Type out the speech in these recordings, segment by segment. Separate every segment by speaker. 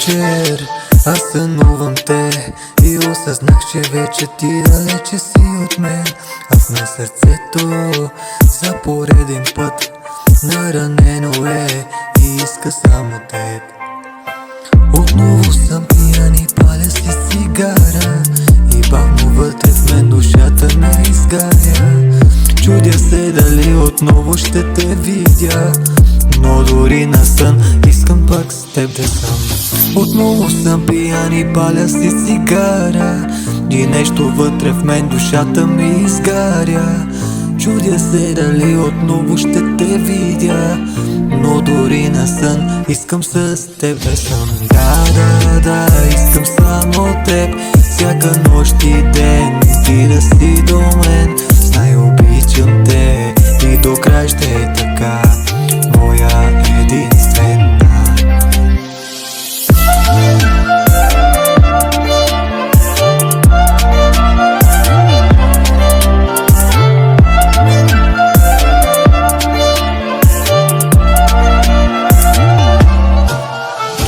Speaker 1: вечер аз сънувам те и осъзнах, че вече ти далече си от мен. А в на сърцето за пореден път наранено е и иска само теб. Отново съм пиян и паля си цигара и бавно вътре в мен душата ме изгаря. Чудя се дали отново ще те видя, но дори на сън искам пак с теб да съм. Отново съм пиян и паля си цигара и нещо вътре в мен душата ми изгаря. Чудя се дали отново ще те видя, но дори на сън искам с теб да съм. Да, искам само теб, всяка нощ и ден ти да си до мен. Знай, обичам те и до край ще е така, моя единствена.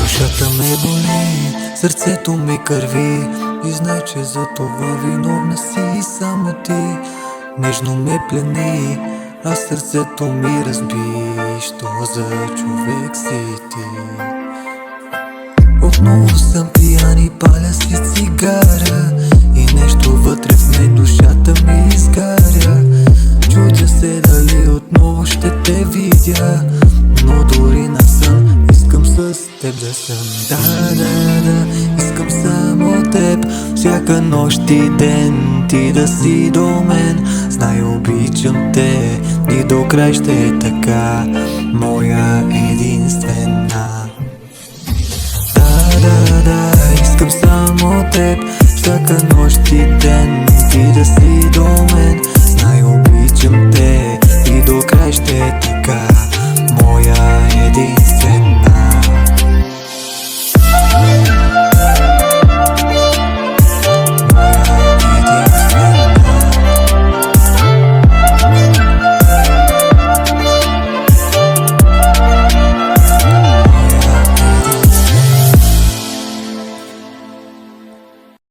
Speaker 1: Душата ме боли, сърцето ми кърви и знай, че за това виновна си само ти. Нежно ме плени, а сърцето ми разби. Що за човек си ти? Отново съм пиян и паля си цигара и нещо вътре в мен душата ми изгаря. Чудя се дали отново ще те видя, но дори на сън искам с теб да съм. Да, искам само теб, всяка нощ и ден ти да си до мен. Знай, обичам те и до край ще е така, моя единствена. Да, искам само теб, всяка